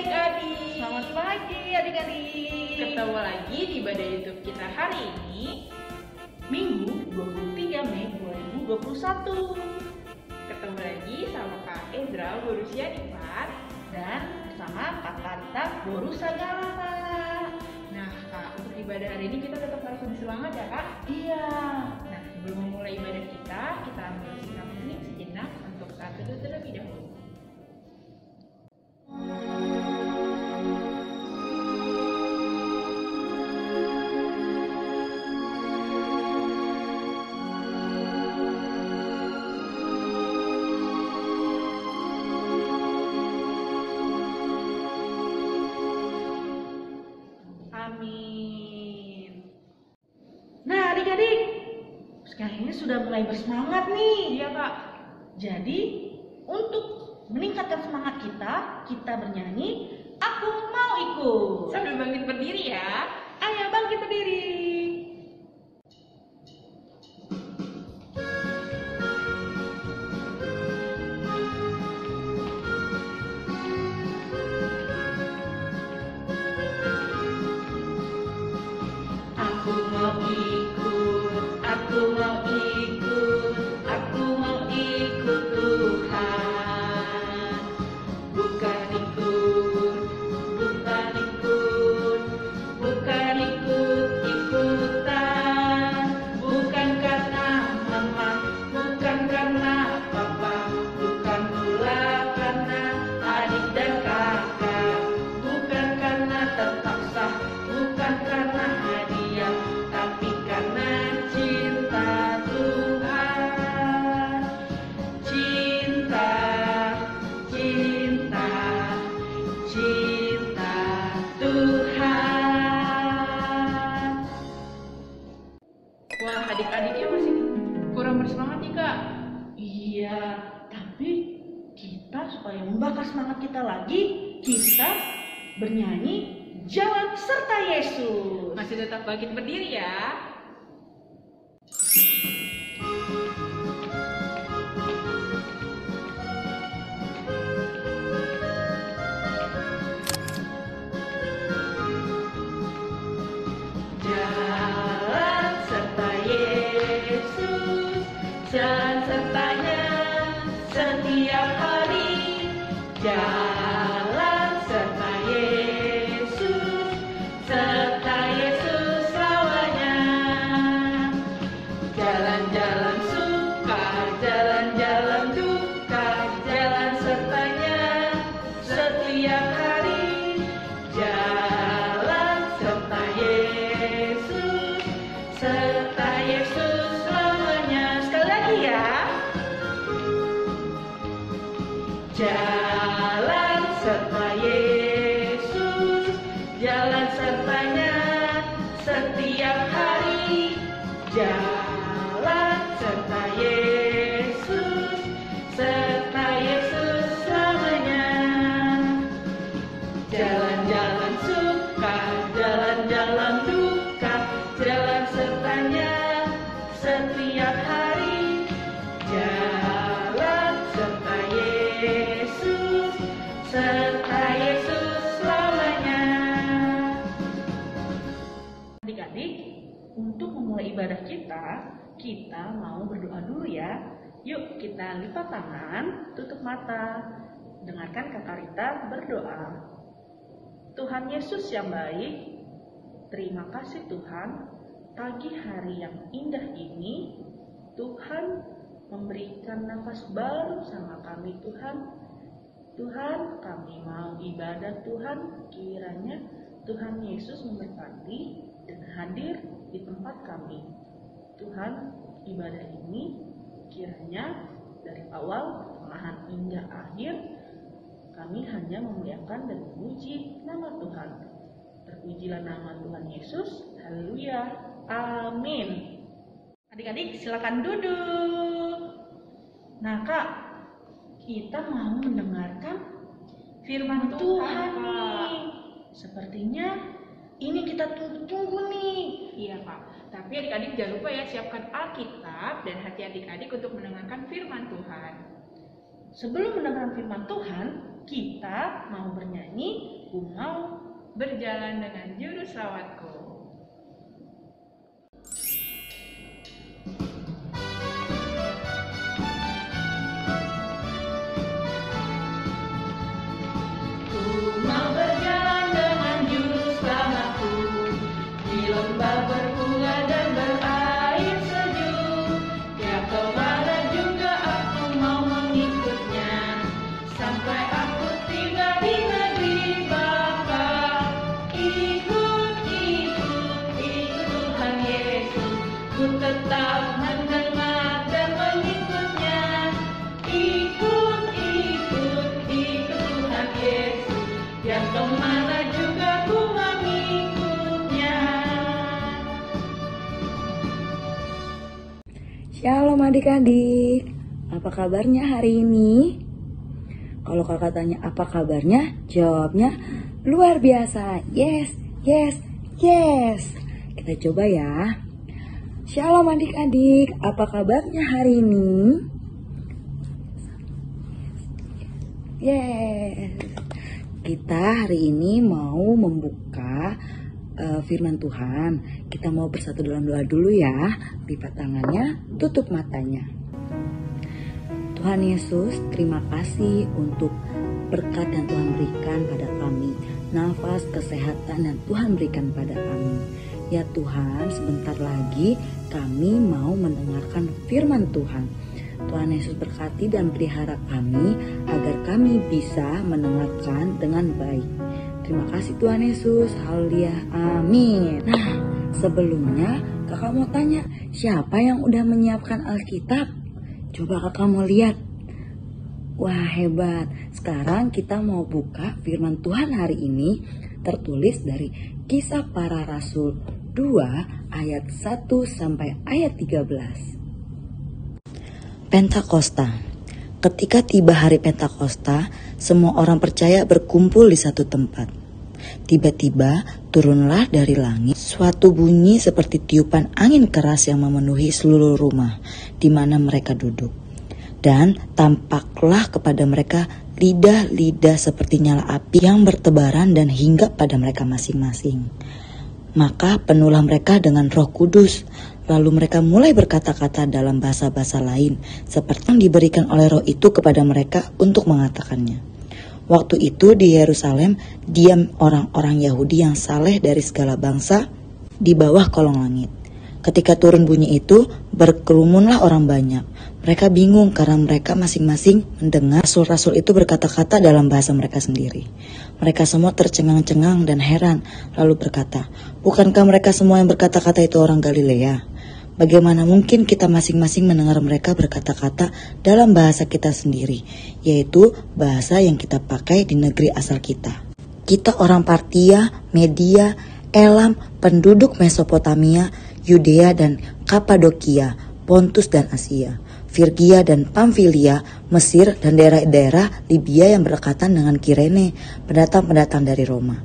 adik-adik. Selamat pagi adik-adik. Ketemu lagi di Ibadah YouTube kita hari ini, Minggu 23 Mei 2021. ketemu lagi sama Kak Ezra, guru Sian IPA. Dan bersama Kak Karita, guru Sagala, Kak. Nah Kak, untuk ibadah hari ini kita tetap harus lebih semangat ya Kak. Iya. Nah sebelum memulai ibadah kita ambil sikap hening sejenak untuk saat teduh terlebih dahulu. Amin. Nah adik-adik, sekarang ini sudah mulai bersemangat nih. Iya Kak. Jadi untuk meningkatkan semangat kita bernyanyi Aku Mau Ikut. Sambil bangkit berdiri ya. Ayo bangkit berdiri. Aku mau ikut, aku mau ikut, aku mau ikut Tuhan. Bukan ikut, bukan ikut, bukan ikut-ikutan. Bukan karena mama, bukan karena papa, bukan pula karena adik dan kakak. Bukan karena terpaksa, bukan karena hadiah, tapi karena cinta Tuhan. Cinta, cinta, cinta Tuhan. Wah, adik-adiknya masih kurang bersemangat nih Kak. Iya, tapi kita supaya membakar semangat kita lagi, kita bernyanyi Jalan Serta Yesus. Masih tetap bangkit berdiri ya. Jalan serta Yesus, jalan sertanya setiap hari. Jalan serta Yesus, serta Yesus selamanya. Jalan-jalan suka, jalan-jalan duka, jalan sertanya setiap hari. Jalan serta Yesus, serta Yesus selamanya. Sekali lagi ya. Jalan serta Yesus, jalan sertanya setiap hari. Jalan serta Yesus, serta Yesus selamanya. Jalan-jalan suka, jalan-jalan duka, jalan sertanya setiap hari. Jalan serta Yesus, serta Yesus selamanya. Adik-adik, untuk memulai ibadah kita mau berdoa dulu ya. Yuk kita lipat tangan, tutup mata, dengarkan Kak Karita berdoa. Tuhan Yesus yang baik, terima kasih Tuhan, pagi hari yang indah ini, Tuhan memberikan nafas baru sama kami Tuhan. Tuhan, kami mau ibadah Tuhan, kiranya Tuhan Yesus memberkati dan hadir di tempat kami. Tuhan, ibadah ini kiranya dari awal, pertengahan hingga akhir, kami hanya memuliakan dan memuji nama Tuhan. Terpujilah nama Tuhan Yesus. Haleluya. Amin. Adik-adik silakan duduk. Nah Kak, kita mau mendengarkan firman Tuhan nih. Sepertinya ini kita tunggu nih. Iya Kak. Tapi adik-adik jangan lupa ya, siapkan Alkitab dan hati adik-adik untuk mendengarkan firman Tuhan. Sebelum mendengar firman Tuhan, kita mau bernyanyi, ku mau berjalan dengan juru selawatku. Tetap mendengar dan mengikutnya. Ikut Tuhan Yesus, yang kemana juga ku mengikutnya. Shalom adik-adik, apa kabarnya hari ini? Kalau kakak tanya apa kabarnya, jawabnya luar biasa. Yes, yes, yes. Kita coba ya. Shalom adik-adik, apa kabarnya hari ini? Yes. Kita hari ini mau membuka firman Tuhan. Kita mau bersatu dalam doa dulu ya. Lipat tangannya, tutup matanya. Tuhan Yesus, terima kasih untuk berkat yang Tuhan berikan pada kami. Nafas kesehatan yang Tuhan berikan pada kami. Ya Tuhan, sebentar lagi kami mau mendengarkan firman Tuhan. Tuhan Yesus berkati dan pelihara kami agar kami bisa mendengarkan dengan baik. Terima kasih Tuhan Yesus. Haleluya. Amin. Nah, sebelumnya kakak mau tanya, siapa yang udah menyiapkan Alkitab? Coba kakak mau lihat. Wah, hebat. Sekarang kita mau buka firman Tuhan hari ini, tertulis dari Kisah Para Rasul 2 ayat 1 sampai ayat 13. Pentakosta. Ketika tiba hari Pentakosta, semua orang percaya berkumpul di satu tempat. Tiba-tiba turunlah dari langit suatu bunyi seperti tiupan angin keras yang memenuhi seluruh rumah di mana mereka duduk. Dan tampaklah kepada mereka lidah-lidah seperti nyala api yang bertebaran dan hinggap pada mereka masing-masing. Maka penuhlah mereka dengan Roh Kudus. Lalu mereka mulai berkata-kata dalam bahasa-bahasa lain, seperti yang diberikan oleh Roh itu kepada mereka untuk mengatakannya. Waktu itu di Yerusalem diam orang-orang Yahudi yang saleh dari segala bangsa di bawah kolong langit. Ketika turun bunyi itu, berkerumunlah orang banyak. Mereka bingung karena mereka masing-masing mendengar rasul-rasul itu berkata-kata dalam bahasa mereka sendiri. Mereka semua tercengang-cengang dan heran, lalu berkata, "Bukankah mereka semua yang berkata-kata itu orang Galilea? Bagaimana mungkin kita masing-masing mendengar mereka berkata-kata dalam bahasa kita sendiri, yaitu bahasa yang kita pakai di negeri asal kita? Kita orang Partia, Media, Elam, penduduk Mesopotamia, Yudea dan Kapadokia, Pontus dan Asia, Firgia dan Pamfilia, Mesir dan daerah-daerah Libya yang berdekatan dengan Kirene, pendatang-pendatang dari Roma,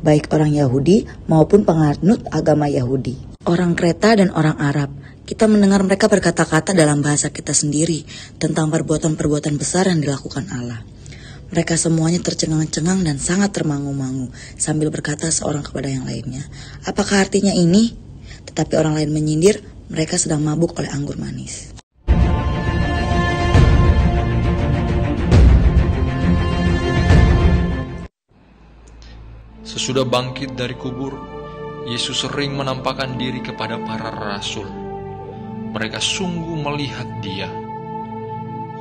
baik orang Yahudi maupun penganut agama Yahudi, orang Kreta dan orang Arab. Kita mendengar mereka berkata-kata dalam bahasa kita sendiri tentang perbuatan-perbuatan besar yang dilakukan Allah." Mereka semuanya tercengang-cengang dan sangat termangu-mangu sambil berkata seorang kepada yang lainnya, "Apakah artinya ini?" Tetapi orang lain menyindir, mereka sedang mabuk oleh anggur manis. Sesudah bangkit dari kubur, Yesus sering menampakkan diri kepada para rasul. Mereka sungguh melihat Dia.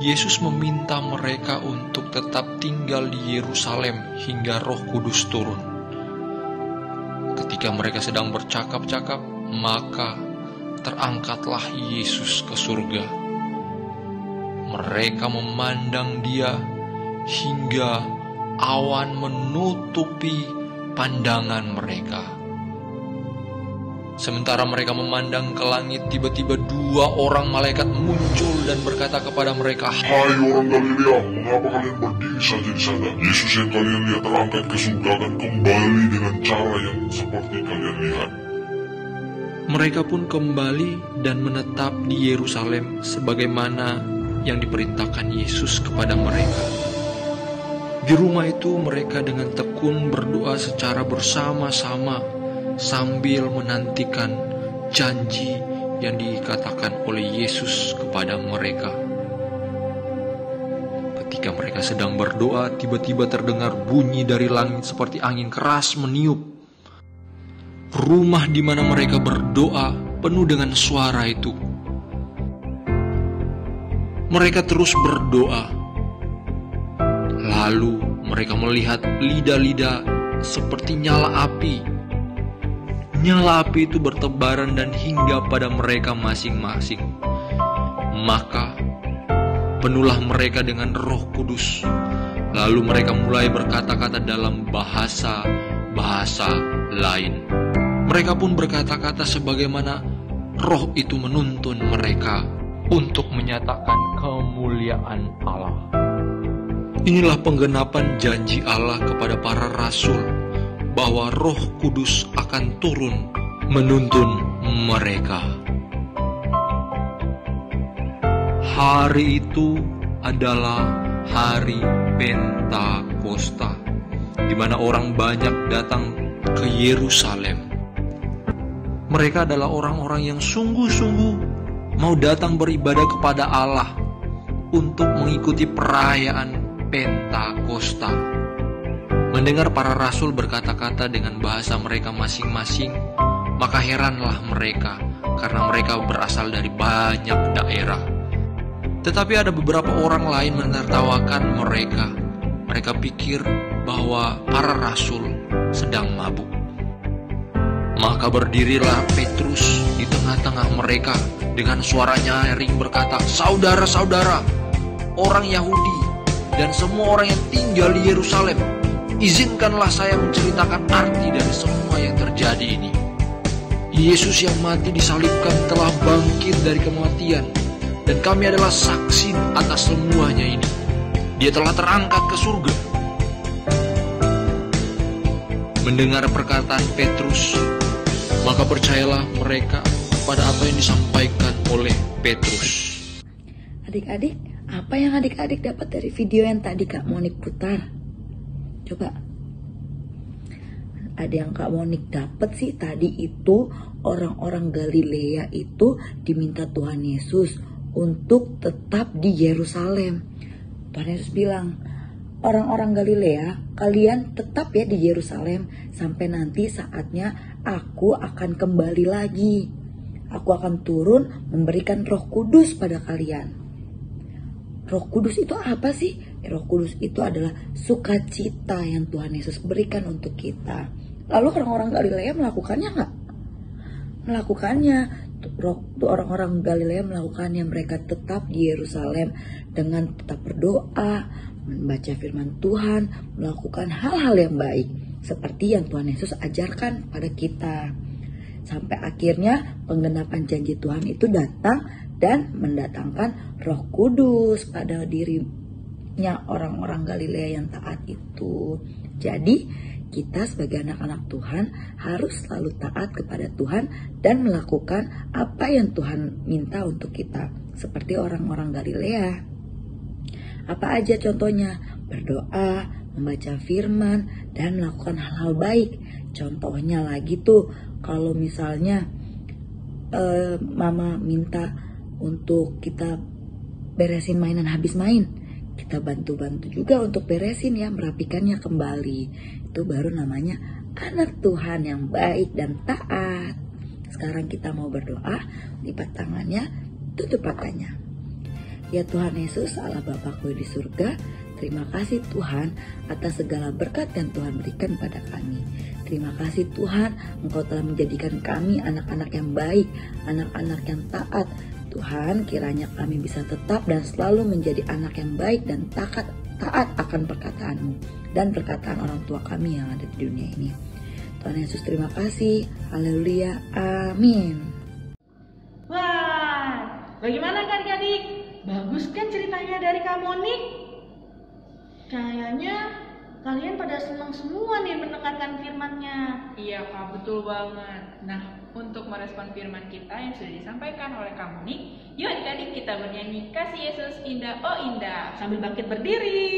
Yesus meminta mereka untuk tetap tinggal di Yerusalem hingga Roh Kudus turun. Ketika mereka sedang bercakap-cakap, maka terangkatlah Yesus ke surga. Mereka memandang Dia hingga awan menutupi pandangan mereka. Sementara mereka memandang ke langit, tiba-tiba 2 orang malaikat muncul dan berkata kepada mereka, "Hai orang Galilea, mengapa kalian berdiri saja di sana? Yesus yang kalian lihat terangkat ke surga akan kembali dengan cara yang seperti kalian lihat." Mereka pun kembali dan menetap di Yerusalem sebagaimana yang diperintahkan Yesus kepada mereka. Di rumah itu mereka dengan tekun berdoa secara bersama-sama sambil menantikan janji yang dikatakan oleh Yesus kepada mereka. Ketika mereka sedang berdoa, tiba-tiba terdengar bunyi dari langit seperti angin keras meniup. Rumah di mana mereka berdoa penuh dengan suara itu. Mereka terus berdoa. Lalu mereka melihat lidah-lidah seperti nyala api. Nyala api itu bertebaran dan hingga pada mereka masing-masing. Maka penuhlah mereka dengan Roh Kudus. Lalu mereka mulai berkata-kata dalam bahasa lain. Mereka pun berkata-kata sebagaimana Roh itu menuntun mereka untuk menyatakan kemuliaan Allah. Inilah penggenapan janji Allah kepada para rasul bahwa Roh Kudus akan turun menuntun mereka. Hari itu adalah hari Pentakosta, di mana orang banyak datang ke Yerusalem. Mereka adalah orang-orang yang sungguh-sungguh mau datang beribadah kepada Allah untuk mengikuti perayaan Pentakosta. Mendengar para rasul berkata-kata dengan bahasa mereka masing-masing, maka heranlah mereka karena mereka berasal dari banyak daerah. Tetapi ada beberapa orang lain menertawakan mereka. Mereka pikir bahwa para rasul sedang mabuk. Maka berdirilah Petrus di tengah-tengah mereka dengan suara nyaring berkata, "Saudara-saudara, orang Yahudi dan semua orang yang tinggal di Yerusalem, izinkanlah saya menceritakan arti dari semua yang terjadi ini. Yesus yang mati disalibkan telah bangkit dari kematian, dan kami adalah saksi atas semuanya ini. Dia telah terangkat ke surga." Mendengar perkataan Petrus, maka percayalah mereka pada apa yang disampaikan oleh Petrus. Adik-adik, apa yang adik-adik dapat dari video yang tadi Kak Monik putar? Coba. Ada yang Kak Monik dapat sih tadi itu orang-orang Galilea itu diminta Tuhan Yesus untuk tetap di Yerusalem. Tuhan Yesus bilang, orang-orang Galilea, kalian tetap ya di Yerusalem sampai nanti saatnya aku akan kembali lagi. Aku akan turun memberikan Roh Kudus pada kalian. Roh Kudus itu apa sih? Roh Kudus itu adalah sukacita yang Tuhan Yesus berikan untuk kita. Lalu orang-orang Galilea melakukannya nggak? Melakukannya. Orang-orang Galilea melakukannya. Mereka tetap di Yerusalem dengan tetap berdoa, membaca firman Tuhan, melakukan hal-hal yang baik seperti yang Tuhan Yesus ajarkan pada kita. Sampai akhirnya penggenapan janji Tuhan itu datang dan mendatangkan Roh Kudus pada dirinya orang-orang Galilea yang taat itu. Jadi kita sebagai anak-anak Tuhan harus selalu taat kepada Tuhan dan melakukan apa yang Tuhan minta untuk kita, seperti orang-orang Galilea. Apa aja contohnya? Berdoa, membaca firman, dan melakukan hal-hal baik. Contohnya lagi tuh, kalau misalnya mama minta untuk kita beresin mainan habis main, kita bantu-bantu juga untuk beresin ya, merapikannya kembali. Itu baru namanya anak Tuhan yang baik dan taat. Sekarang kita mau berdoa, lipat tangannya, tutup matanya. Ya Tuhan Yesus, Allah Bapakku di surga, terima kasih Tuhan atas segala berkat yang Tuhan berikan pada kami. Terima kasih Tuhan, Engkau telah menjadikan kami anak-anak yang baik, anak-anak yang taat. Tuhan, kiranya kami bisa tetap dan selalu menjadi anak yang baik dan taat akan perkataan-Mu dan perkataan orang tua kami yang ada di dunia ini. Tuhan Yesus, terima kasih. Haleluya. Amin. Wah, bagaimana kan adik? Bagus kan ceritanya dari Kak Monik? Kayaknya kalian pada senang semua nih mendengarkan firman-Nya. Iya Kak, betul banget. Nah, untuk merespon firman kita yang sudah disampaikan oleh Kak Monik, yuk adik-adik kita bernyanyi Kasih Yesus Indah Oh Indah Sambil bangkit berdiri.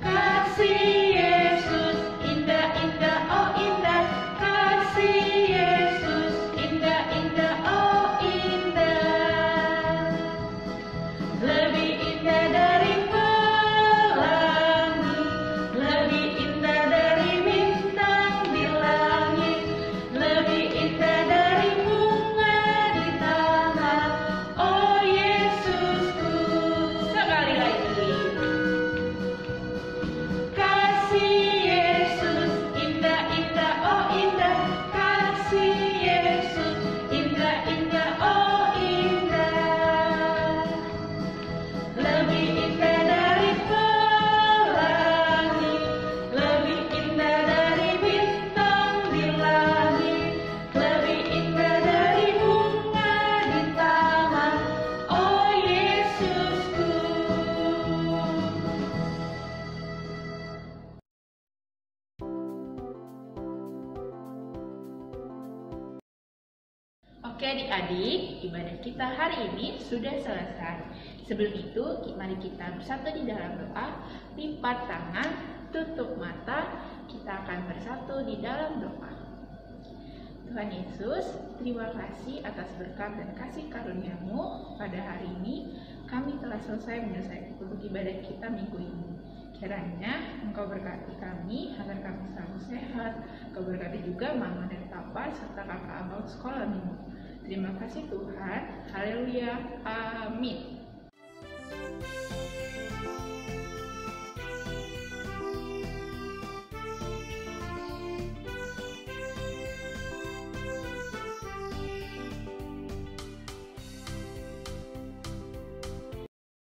Kasih Yesus indah indah oh indah, kasih Yesus indah indah oh indah, lebih indah dari pelangi, lebih indah dari bintang di langit, lebih indah dari bunga di taman. Oh Yesusku, sekali lagi. Kasih Yesus indah indah oh indah, kasih Yesus indah indah oh indah, lebih indah dari pelangi, lebih indah dari bintang di langit, lebih indah dari bunga di taman. Oh Yesusku. Oke adik-adik, ibadah kita hari ini sudah selesai. Sebelum itu, mari kita bersatu di dalam doa, lipat tangan, tutup mata, kita akan bersatu di dalam doa. Tuhan Yesus, terima kasih atas berkat dan kasih karunia-Mu. Pada hari ini, kami telah selesai menyelesaikan untuk ibadah kita minggu ini. Kiranya Engkau berkati kami agar kami selalu sehat. Engkau berkati juga Mama dan Papa serta kakak abang sekolah minggu. Terima kasih Tuhan. Haleluya. Amin.